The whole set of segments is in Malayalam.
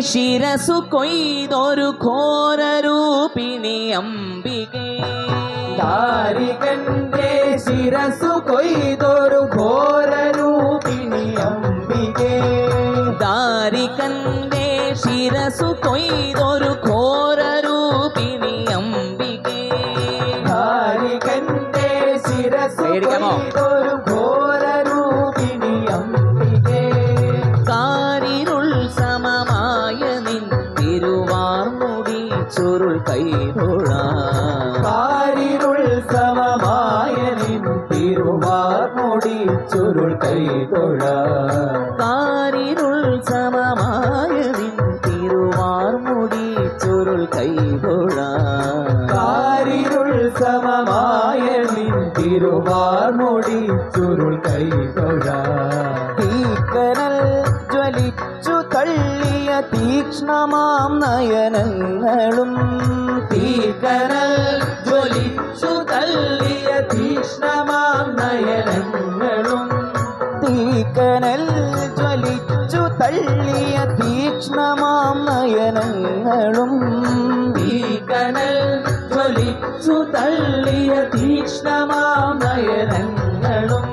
ಶಿರಸು ಕೊಯ್ದೊರು ಘೋರ ರೂಪಿಣಿ ಅಂಬಿಗೆ ದಾರಿಕಂಡೆ ಶಿರಸು ಕೊಯ್ದೊರು ಘೋರ ರೂಪಿಣಿ ಅಂಬಿಗೆ ದಾರಿಕಂಡೆ ಶಿರಸು ಕೊಯ್ದೊರು ಘೋರ ರೂಪಿಣಿ ಅಂಬಿಗೆ ದಾರಿಕಂಡೆ ಶಿರಸು ಕೊಯ್ದೊರು ಘೋರ ರೂಪಿಣಿ ಅಂಬಿಗೆ കാരിരുൾ സമമായ നിന്നിരുവാർമുടി ചുരുൾ കൈതൊഴ കാരിരുൾ സമമായ നിന്നിരുവാർമുടി ചുരുൾ കൈതൊഴ കാരിരുൾ സമമായ നിന്നിരുവാർമുടി ചുരുൾ കൈതൊഴ കാരിരുൾ സമമായ നിന്നിരുവാർമുടി ചുരുൾ കൈതൊഴ തീക്കനൽ ജ്വലിച്ചു തള്ളിയ തീക്ഷ്ണമാം നയനങ്ങളും തീക്കനൽ ജ്വലിച്ചു തള്ളിയ തീക്ഷ്ണമാം നയനങ്ങളും തീക്കനൽ ജ്വലിച്ചു തള്ളിയ തീക്ഷ്ണമാം നയനങ്ങളും തീക്കനൽ ജ്വലിച്ചു തള്ളിയ തീക്ഷ്ണമാം നയനങ്ങളും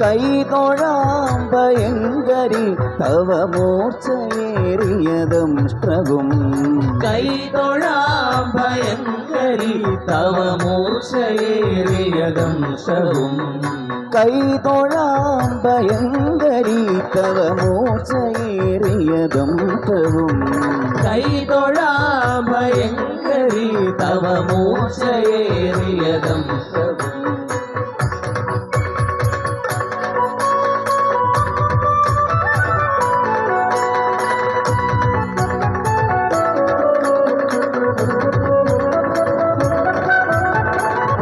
കൈതൊഴാം ഭയങ്കരി തവ മൂർച്ചയേറിയദംഷ്ട്രവും കൈതൊഴാം ഭയങ്കരി തവ മൂർച്ചയേറിയദംഷ്ട്രവും കൈതൊഴാം ഭയങ്കരി തവ മൂർച്ചയേറിയദംഷ്ട്രവും കൈതൊഴാം ഭയങ്കരി തവ മൂർച്ചയേറിയദംഷ്ട്രവും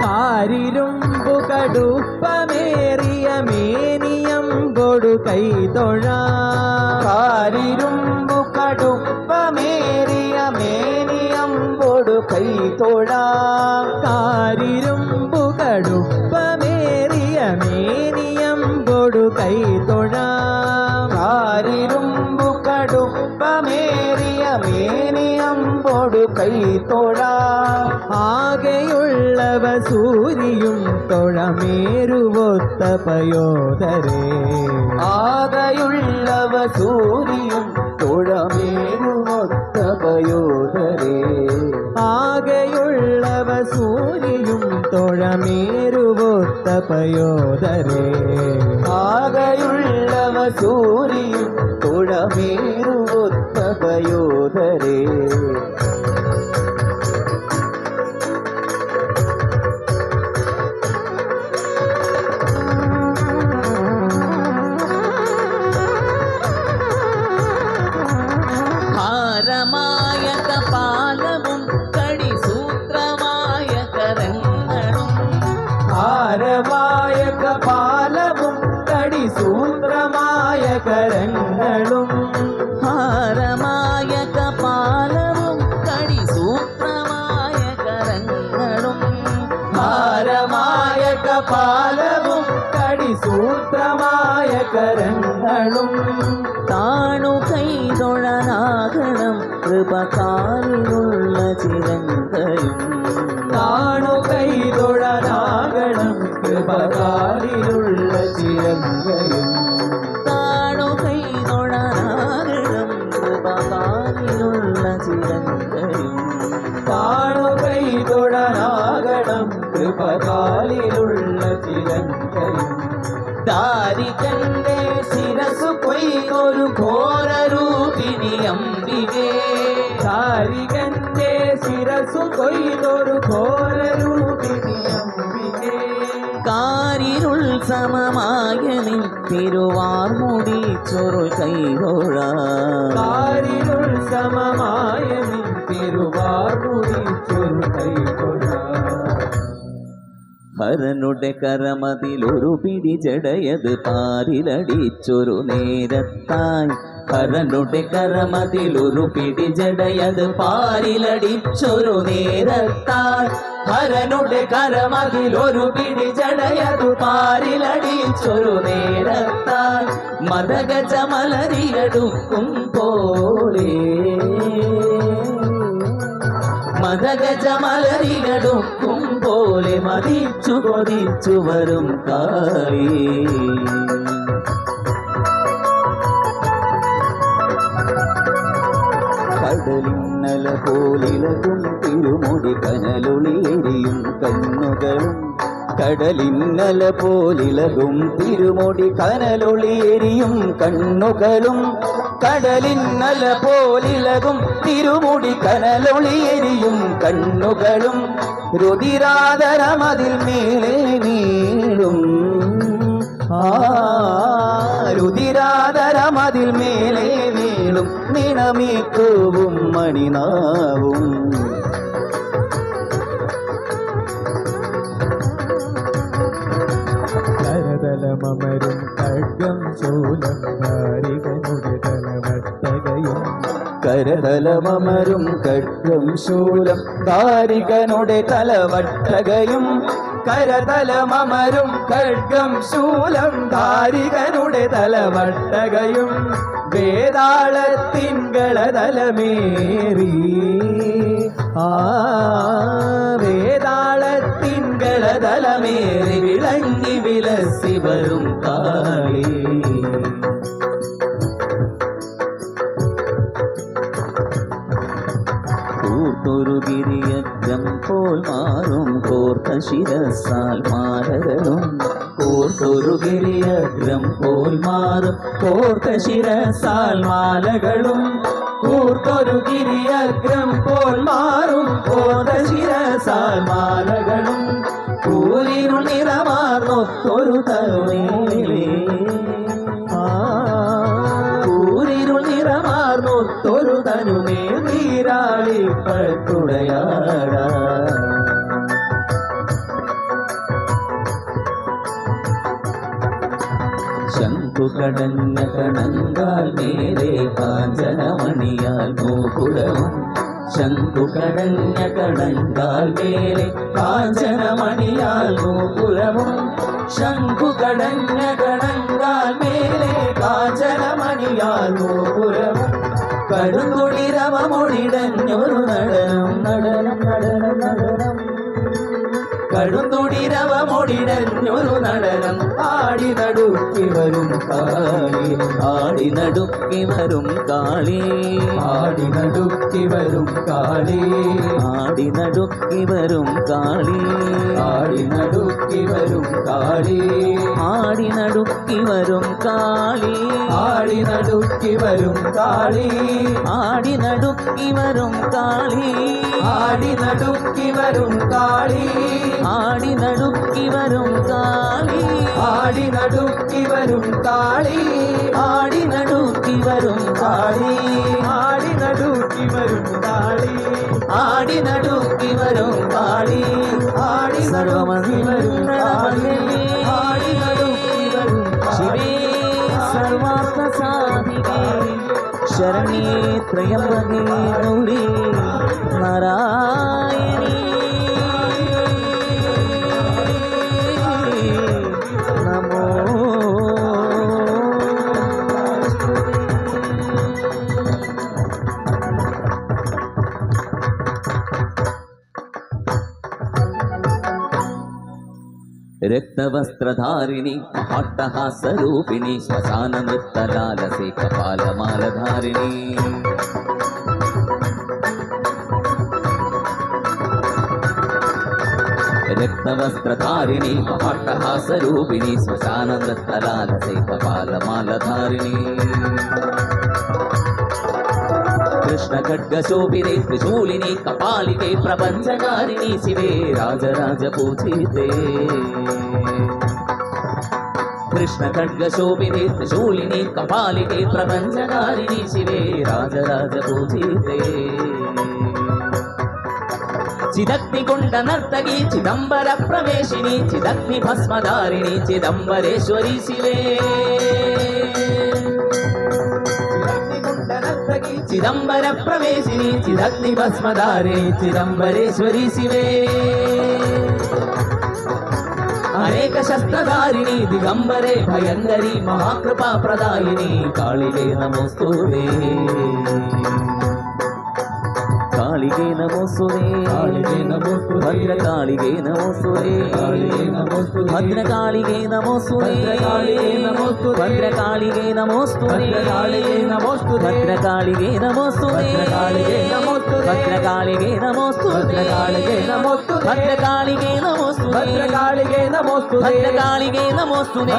കാരിരുമ്പു കടുപ്പമേറിയ മേനിയമ്പൊടു കൈതൊഴ കാരിരുമ്പു കടുപ്പമേറിയ മേനിയമ്പൊടു കൈതൊഴ കാരിരുമ്പു കടുപ്പമേറിയ മേനിയമ്പൊടു കൈതൊഴ കാരിരുമ്പു കടുപ്പമേറിയ മേനിയമ്പൊടു കൈതൊഴ ആകെയുള്ളവ സൂരിയും തൊഴമേരുവൊത്ത പയോധരേ ആകെയുള്ളവ സൂരിയും തൊഴമേരുവൊത്ത പയോധരേ ആകെയുള്ളവ സൂരിയും തൊഴമേരുവൊത്ത പയോധരേ ആകെയുള്ളവ സൂരിയും തൊഴമേരുവൊത്ത പയോധരേ ഹാരമായ കപാലവും കടിസൂത്രമായ കരങ്ങളും ഹാരമായ കപാലവും കടിസൂത്രമായ കരങ്ങളും ഹാരമായ കപാലവും കടിസൂത്രമായ കരങ്ങളും ഹാരമായ കപാലവും കടിസൂത്രമായ കരങ്ങളും താണു കൈതൊഴനാകണം കൃപകാലിനുള്ള ചിരങ്കയും താണു കൈതൊഴനാകണം കൃപകാലിലുള്ള ചിരങ്കയും താണു കൈതൊഴനാകണം കൃപകാലിനുള്ള ചിരങ്കയും താണു കൈതൊഴനാകണം കൃപകാലിലുള്ള ചിരങ്കയും ദാരികന്റെ ശിരസു കൊയ്തൊരു ഘോര രൂപിണി അംബികേ ദാരികന്റെ ശിരസു കൊയ്തൊരു ഘോര രൂപിണി അംബികേ കാരിരുൾ സമമായ നിൻ തിരുവാർമുടി ചൊരുൾ കൈതൊഴ കാരിരുൾ സമമായ നിൻ തിരുവാർമുടി ചൊരുൾ കൈതൊഴ ഹരനുടെ കരമതിലൊരു പിടി ജടയത് പാരിലടിച്ചൊരു നേരത്തായി ഹരനുടെ കരമതിലൊരു പിടി ജടയത് പാരിലടിച്ചൊരു നേരത്താൽ ഹരനുടെ കരമതിലൊരു പിടി ജടയതു പാരിലടിച്ചൊരു നേരത്താൽ മദഗജമലരിയടുക്കും പോലെ മദഗജമലരിയടുക്കും പോലെ മതിച്ചു കൊതിച്ചു വരും കാളി കടലിന്നല പോലിലകും തിരുമുടി കനലൊളിയെരിയും കണ്ണുകളും കടലിന്നല പോലിലകും തിരുമുടി കനലൊളിയെരിയും കണ്ണുകളും കടലിന്നല പോലിലകും തിരുമുടി കനലൊളിയെരിയും കണ്ണുകളും രുതിരാതരമതിൽ മേലെ നീളും രുതിരാതരമതിൽ മേലെ നീളും നിണമീക്കൂവും മണിനാവും കരതലമരും ഖഡ്ഗം ശൂലം ധാരികനുടെ തലവട്ടകയും കരതലമരും ഖഡ്ഗം ശൂലം ധാരികനുടെ തലവട്ടകയും കരതലമരും ഖഡ്ഗം ശൂലം ധാരികനുടെ തലവട്ടകയും വേതാളത്തിൻകളതലമേറി വേതാളത്തിൻകളതലമേറി വിളങ്ങി വിലസി വരും കാളി കൂർത്തൊരു ഗിരിയഗ്രം പോൽ മാറും കോർത്ത ശിരസാൽ മാലകളും കോർത്തൊരു ഗിരിയഗ്രം പോൽ മാറും കോർത്ത ശിരസാൽ മാലകളും കൂർത്തൊരു ഗിരിയഗ്രം പോൽ മാറും കോർത്ത ശിരസാൽ മാലകളും കൂരിരുൾ നിറമാർന്നൊത്തൊരു തരുണേലേ കൂരിരുൾ നിറമാർന്നൊത്തൊരു തനുമേ നീരാളിപ്പട്ടുടയാട ശംഖു കടഞ്ഞ കണങ്കാൽ നേരെ കാഞ്ചനമണിയാൽ മൂകുരവും ശംഖു കടഞ്ഞ കണങ്കാൽ മേലെ കാഞ്ചനമണിയാൽ മൂകുരവും ശംഖു കടഞ്ഞ കണങ്കാൽ മേലെ കാഞ്ചനമണിയാൽ മൂകുരവും കടുംതുടിരവമൊഴിടഞ്ഞൊരു നടനം നടനം നടനം നടനം കടുംതുടിരവമൊഴിടഞ്ഞൊരു നടനം ആടി നടുക്കി വരും കാളി ആടി നടുക്കി വരും കാളി ആടി നടുക്കി വരും കാളി ആടി നടുക്കി വരും കാളി ആടി നടുക്കി വരും കാളി ആടി നടുക്കി വരും കാളി ആടി നടുക്കി വരും കാളി ആടി നടുക്കി വരും കാളി ആടി നടുക്കി വരും കാളി ആടി നടുക്കി വരും കാളി ആടി നടുക്കി വരും കാളി ആടി നടുക്കി വരും കാളി ആടി നടുക്കി വരും കാളി ആടി നടുക്കി വരും കാളി ആടി നടുക്കി വരും കാളി ആടി നടുക്കി വരും ശിവേ സർവാർത്ഥ സാധികേ ശരണ്യേ ത്രയംബകേ ഗൗരി നാരായണീ നമോ രക്തവസ്ത്രധാരിണി അട്ടഹാസരൂപിണി ശ്മശാന നൃത്തലാലസേ കപാലമാലധാരിണി രക്തവസ്ത്രധാരിണി അട്ടഹാസരൂപിണി ശ്മശാന നൃത്തലാലസേ കപാലമാലധാരിണി കൃഷ്ണ ഖഡ്ഗശോഭിതേ ത്രിശൂലിനി കപാലികേ പ്രപഞ്ചകാരിണി ശിവേ രാജരാജ പൂജിതേ കൃഷ്ണ ഖഡ്ഗശോഭിതേ ത്രിശൂലിനി കപാലികേ പ്രപഞ്ചകാരിണി ശിവേ രാജരാജ പൂജിതേ ചിദഗ്നികുണ്ഡ നർത്തകി ചിദംബര പ്രവേശിനി ചിദഗ്നി ഭസ്മധാരിണി ചിദംബരേശ്വരി ശിവേ ചിദംബര പ്രവേശിനി ചിദഗ്നി ഭസ്മധാരിണി ചിദംബരേശ്വരി ശിവേ അനേക ശസ്ത്രധാരിണി ദിഗംബരേ ഭയങ്കരി മഹാകൃപാ പ്രദായിനി കാളികേ നമോസ്തുതേ കാളികേ നമോസ്തുതേ ഭദ്രകാളികേ നമോസ്തുതേ ഭദ്രകാളികേ നമോസ്തുതേ ഭദ്രകാളികേ നമോസ്തുതേ ഭദ്രകാളികേ നമോസ്തുതേ ഭദ്രകാളികേ നമോസ്തുതേ ഭദ്രകാളികേ നമോസ്തുതേ ഭദ്രകാളികേ നമോസ്തുതേ ഭദ്രകാളികേ നമോസ്തുതേ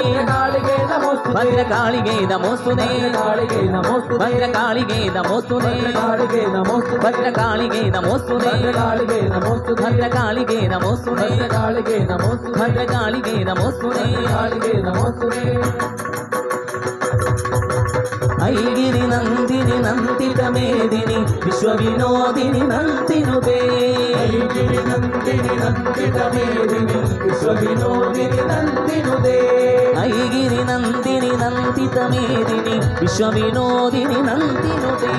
ഭദ്രകാളികേ നമോസ്തുതേ ഭദ്രകാളികേ നമോസ്തുതേ ഭദ്രകാളികേ നമോസ്തുതേ ഭദ്രകാളികേ നമോസ്തുതേ ഭദ്രകാളികേ നമോസ്തുതേ ഭദ്രകാളികേ നമോസ്തുതേ ഐഗിരി നന്ദിനി നന്ദിതമേദിനി വിശ്വവിനോദിനി നന്ദിനുതേ ഐഗിരി നന്ദിനി നന്ദിതമേദിനി വിശ്വവിനോദിനി നന്ദിനുതേ ഐഗിരി നന്ദിനി നന്ദിതമേദിനി വിശ്വവിനോദിനി നന്ദിനുതേ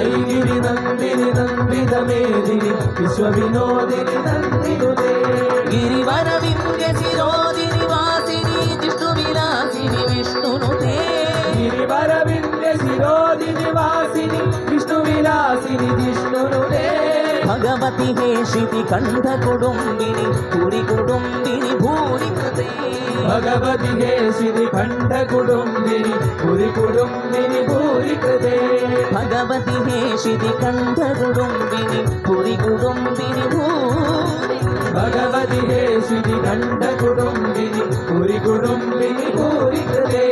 ഐഗിരി നന്ദിനി നന്ദിതമേദിനി വിശ്വവിനോദിനി നന്ദിനുതേ ഗിരിവരവിന്ധ്യ ശിരോദിനി വാസിനി ജിഷ്ണുവിലാസിനി വിഷ്ണുനുതേ ഗിരിവരവിന്ധ്യ ശിരോദിനി വാസിനി വിഷ്ണുവിലാസിനി ജിഷ്ണുനുതേ ഭഗവതി ഹേഷിതി കണ്ഠ കുടുംബിനി പുരി കുടുംബിനി ഭൂരി കൃതേ ഭഗവതി ഹേഷിനി കണ്ഠ കുടുംബിനി പുരി കുടുംബിനി ഭൂരി കൃതേ ഭഗവതി ഹേഷിതി കണ്ഠ കുടുംബിനി പുരി കുടുംബിനി ഭൂരി ഭഗവതി ഹേഷിനി കണ്ഠ കുടുംബിനി പുരി കുടുംബിനി ഭൂരി കൃതേ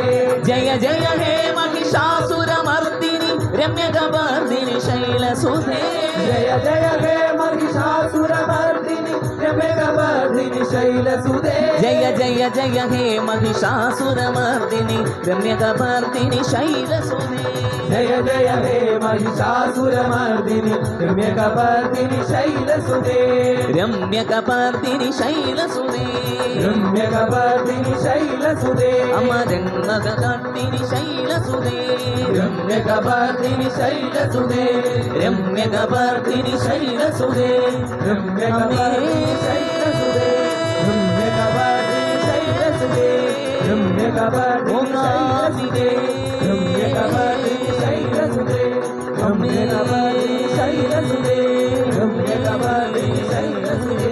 ജയ ജയ ഹേ മഹിഷാസുരമർദിനി രമ്യകവർദിനി ശൈലസുധേ ജയ ജയ ഹേ മഹിഷാസുരമർദിനി രമ്യകവർദിനി ശൈലസുധേ ജയ ജയ ജയ ഹേ മഹിഷാസുരമർദിനി രമ്യകവർദിനി ശൈലസുധേ ജയ ജയ ഹേ മഹിഷാസുരമർദിനി രമ്യകവർദിനി ശൈലസുധേ രമ്യകവർദിനി ശൈലസുധേ രമ്യകവർദിനി ശൈലസുധേ അമരന്നതകർദിനി ശൈലസുധേ രമ്യകവർദിനി ശൈലസുധേ രമ്യകവർദിനി ശൈലസുധേ രമ്യകവർദിനി ശൈലസുധേ രമ്യകവർദിനി ശൈലസുധേ രമ്യകവർദിനി ശൈലസുധേ രമ്യകവർദിനി ശൈലസുധേ രമ്യകവർദിനി ശൈലസുധേ രമ്യകവർദിനി ശൈലസുധേ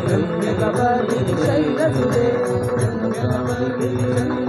രമ്യകവർദിനി ശൈലസുധേ രമ്യകവർദിനി ശൈലസുധേ